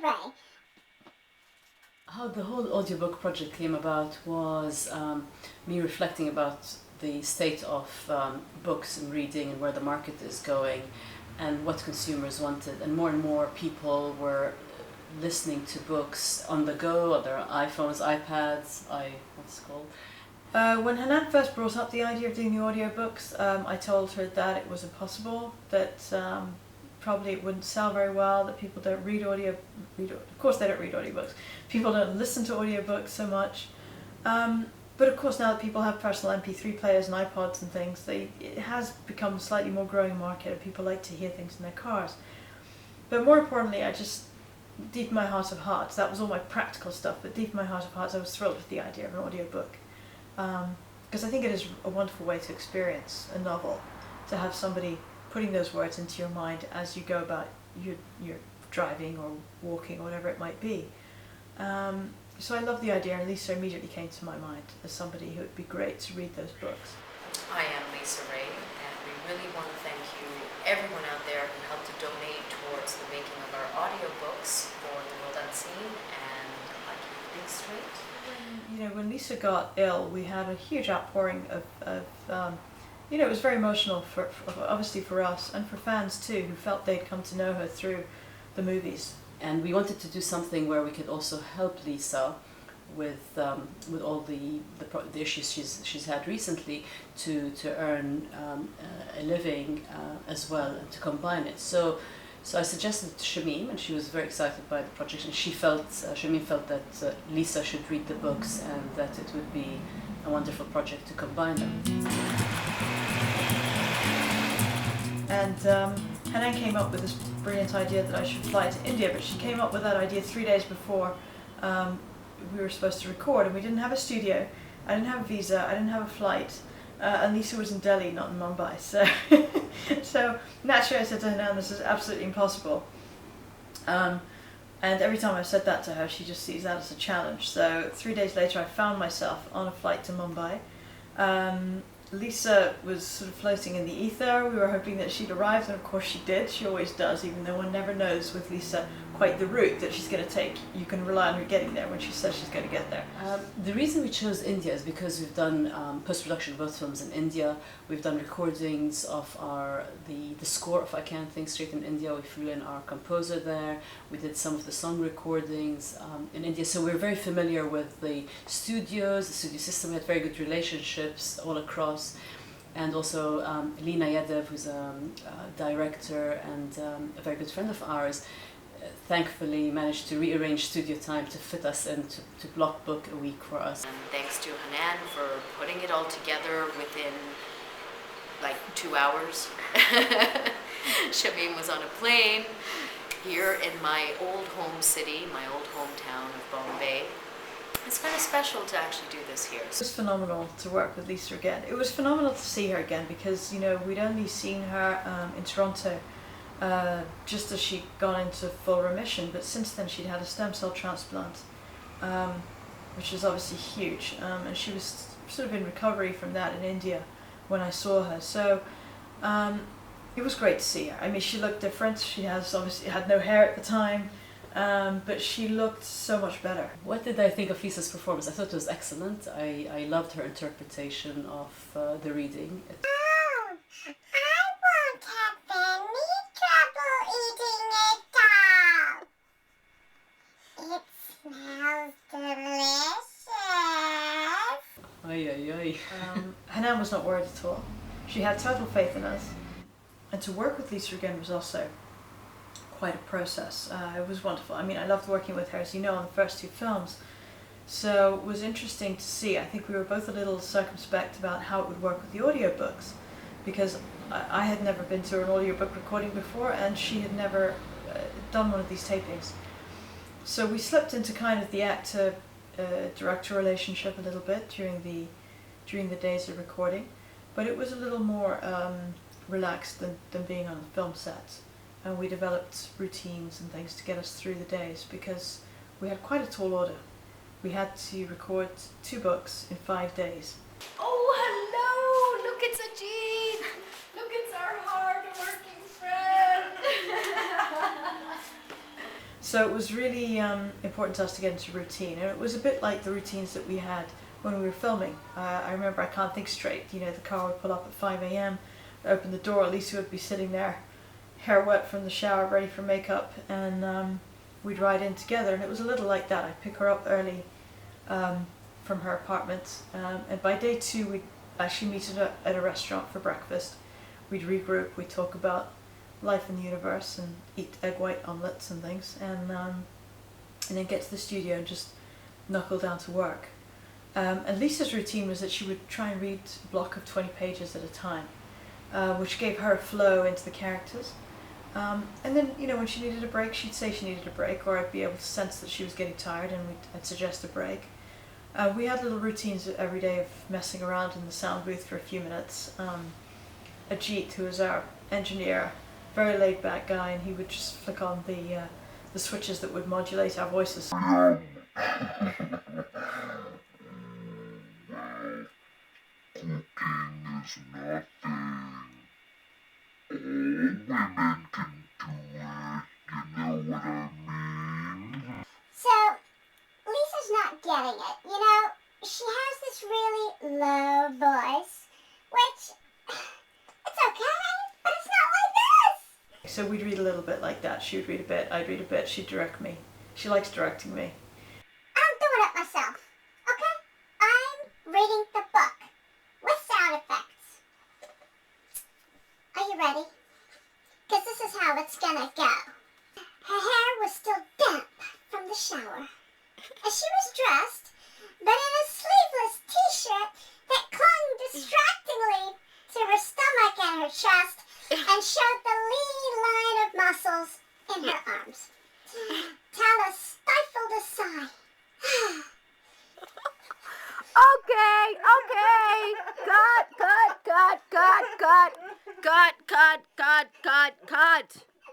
way. How the whole audiobook project came about was me reflecting about the state of books and reading and where the market is going and what consumers wanted. And more people were listening to books on the go, on their iPhones, iPads, what's it called? When Hanan first brought up the idea of doing the audiobooks, I told her that it was impossible, that probably it wouldn't sell very well, that people don't of course they don't read audiobooks. People don't listen to audiobooks so much. But of course now that people have personal MP3 players and iPods and things, it has become a slightly more growing market and people like to hear things in their cars. But more importantly, I just, deep in my heart of hearts, that was all my practical stuff, but deep in my heart of hearts I was thrilled with the idea of an audiobook. Because I think it is a wonderful way to experience a novel, to have somebody putting those words into your mind as you go about your driving or walking or whatever it might be. So I love the idea, and Lisa immediately came to my mind as somebody who would be great to read those books. I am Lisa Ray, and we really want to thank you, everyone out there who helped to donate towards the making of our audiobooks for The World Unseen and I Keep Things Straight. When Lisa got ill, we had a huge outpouring of it was very emotional for obviously for us and for fans too, who felt they'd come to know her through the movies. And we wanted to do something where we could also help Lisa with all the issues she's had recently to earn a living as well, and to combine it. So I suggested it to Shamim, and she was very excited by the project. And Shamim felt that Lisa should read the books and that it would be a wonderful project to combine them. And Hanan came up with this brilliant idea that I should fly to India, but she came up with that idea 3 days before we were supposed to record, and we didn't have a studio, I didn't have a visa, I didn't have a flight, and Lisa was in Delhi, not in Mumbai, so naturally I said to Hanan, this is absolutely impossible. And every time I've said that to her, she just sees that as a challenge. So 3 days later I found myself on a flight to Mumbai. Lisa was sort of floating in the ether. We were hoping that she'd arrive, and of course she did. She always does, even though one never knows with Lisa quite the route that she's going to take. You can rely on her getting there when she says she's going to get there. The reason we chose India is because we've done post-production of both films in India. We've done recordings of the score of I Can't Think Straight in India. We flew in our composer there. We did some of the song recordings in India. So we're very familiar with the studios, the studio system. We had very good relationships all across. And also Lina Yadev, who's a director and a very good friend of ours, thankfully managed to rearrange studio time to fit us in to block book a week for us. And thanks to Hanan for putting it all together within like 2 hours. Shamim was on a plane here in my old home city, my old hometown of Bombay. It's kind of special to actually do this here. It was phenomenal to work with Lisa again. It was phenomenal to see her again because, we'd only seen her in Toronto just as she'd gone into full remission, but since then she'd had a stem cell transplant, which is obviously huge, and she was sort of in recovery from that in India when I saw her. So it was great to see her. I mean, she looked different. She obviously had no hair at the time. But she looked so much better. What did I think of Lisa's performance? I thought it was excellent. I loved her interpretation of the reading. Oh, I won't have any trouble eating it all. It smells delicious. Ay, ay, ay. Hanan was not worried at all. She had total faith in us. And to work with Lisa again was also quite a process. It was wonderful. I mean, I loved working with her, as you know, on the first 2 films. So it was interesting to see. I think we were both a little circumspect about how it would work with the audiobooks, because I had never been to an audiobook recording before, and she had never done one of these tapings. So we slipped into kind of the actor-director relationship a little bit during the days of recording, but it was a little more relaxed than being on a film set. And we developed routines and things to get us through the days because we had quite a tall order. We had to record 2 books in 5 days. Oh, hello! Look, it's Ajit! Look, it's our hard-working friend! So it was really important to us to get into routine, and it was a bit like the routines that we had when we were filming. I remember I Can't Think Straight, you know, the car would pull up at 5 a.m, open the door, Lisa would be sitting there, hair wet from the shower, ready for makeup, and we'd ride in together, and it was a little like that. I'd pick her up early from her apartment, and by day 2 we'd actually meet at a restaurant for breakfast. We'd regroup, we'd talk about life in the universe and eat egg white omelettes and things, and then get to the studio and just knuckle down to work. And Lisa's routine was that she would try and read a block of 20 pages at a time, which gave her a flow into the characters. And then, you know, when she needed a break, she'd say she needed a break, or I'd be able to sense that she was getting tired, and I'd suggest a break. We had little routines every day of messing around in the sound booth for a few minutes. Ajit, who was our engineer, very laid back guy, and he would just flick on the switches that would modulate our voices. Cooking is nothing. All women can do it, you know what I mean? So, Lisa's not getting it. You know, she has this really low voice, which, it's okay, but it's not like this. So we'd read a little bit like that. She would read a bit, I'd read a bit, she'd direct me. She likes directing me. I'm doing it myself, okay? I'm reading the book with sound effects. Are you ready? Because this is how it's gonna go. Her hair was still damp from the shower, and she was dressed, but in a sleeveless t-shirt that clung distractingly to her stomach and her chest, and showed the lean line of muscles in her arms. Tala stifled a sigh. Cut.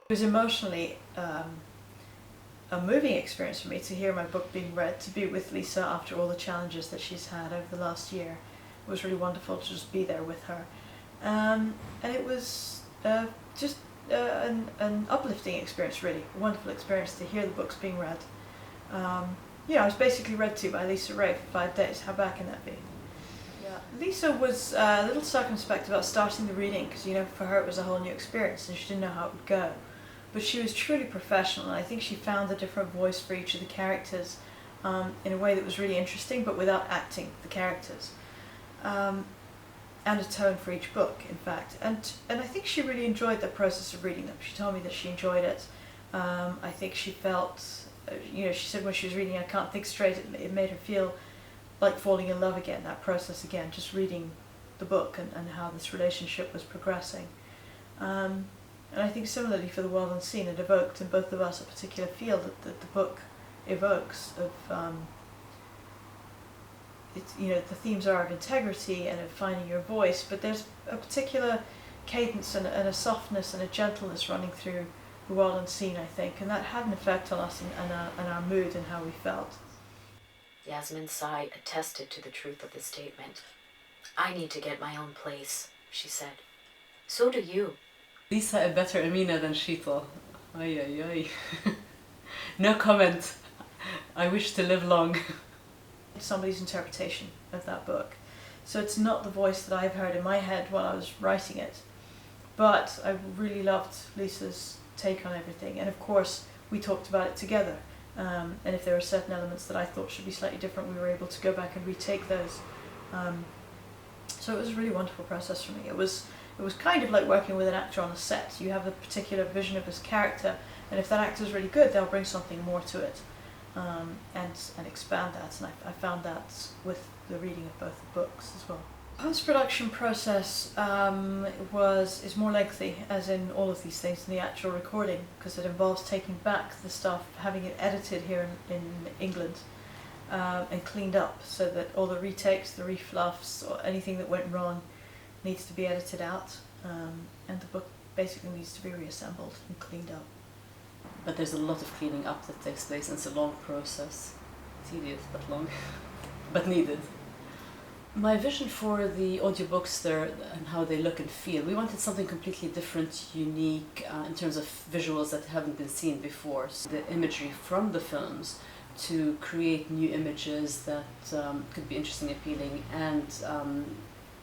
It was emotionally a moving experience for me to hear my book being read, to be with Lisa after all the challenges that she's had over the last year. It was really wonderful to just be there with her. And it was just an uplifting experience, really. A wonderful experience to hear the books being read. I was basically read to by Lisa Ray for 5 days. How bad can that be? Yeah. Lisa was a little circumspect about starting the reading because, you know, for her it was a whole new experience and she didn't know how it would go. But she was truly professional, and I think she found a different voice for each of the characters in a way that was really interesting, but without acting the characters. And a tone for each book, in fact. And I think she really enjoyed the process of reading them. She told me that she enjoyed it. I think she felt, she said when she was reading I Can't Think Straight, it made her feel like falling in love again, that process again, just reading the book and how this relationship was progressing. And I think similarly for The World Unseen, it evoked in both of us a particular feel that the book evokes of, the themes are of integrity and of finding your voice, but there's a particular cadence and a softness and a gentleness running through The World Unseen, I think, and that had an effect on us and our mood and how we felt. Yasmin's sigh attested to the truth of the statement. I need to get my own place, she said. So do you. Lisa a better Amina than Sheetal. Ay, ay, ay. No comment. I wish to live long. Somebody's interpretation of that book. So it's not the voice that I've heard in my head while I was writing it. But I really loved Lisa's take on everything. And of course, we talked about it together. And if there were certain elements that I thought should be slightly different, we were able to go back and retake those. So it was a really wonderful process for me. It was kind of like working with an actor on a set. You have a particular vision of his character, and if that actor's really good, they'll bring something more to it and expand that. And I found that with the reading of both the books as well. Post-production process is more lengthy, as in all of these things, than the actual recording, because it involves taking back the stuff, having it edited here in England, and cleaned up so that all the retakes, the refluffs, or anything that went wrong needs to be edited out, and the book basically needs to be reassembled and cleaned up. But there's a lot of cleaning up that takes place, and it's a long process. Tedious, but long. But needed. My vision for the audiobooks there and how they look and feel, we wanted something completely different, unique in terms of visuals that haven't been seen before. So the imagery from the films to create new images that could be interesting, appealing, and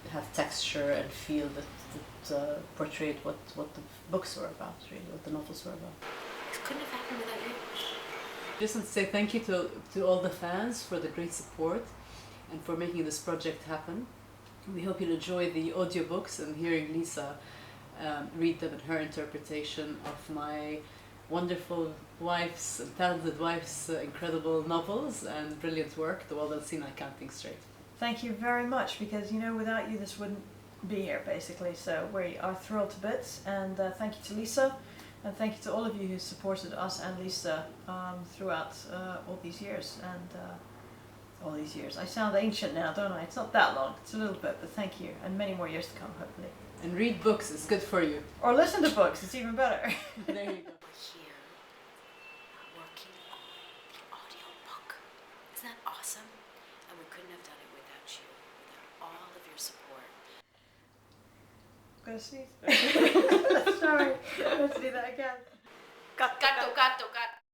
have texture and feel that portrayed what the books were about, really, what the novels were about. It couldn't have happened without you. Just want to say thank you to all the fans for the great support and for making this project happen. We hope you'll enjoy the audiobooks and hearing Lisa read them in her interpretation of my wonderful wife's and talented wife's incredible novels and brilliant work, The World Unseen, I Can't Think Straight. Thank you very much, because without you this wouldn't be here basically, so we are thrilled to bits, and thank you to Lisa, and thank you to all of you who supported us and Lisa throughout all these years. All these years. I sound ancient now, don't I? It's not that long, it's a little bit, but thank you, and many more years to come, hopefully. And read books, it's good for you. Or listen to books, it's even better. There you go. We're here working on the audio book. Isn't that awesome? And we couldn't have done it without you, without all of your support. I'm gonna sneeze. Sorry, let's do that again. Gatto, gatto, gatto.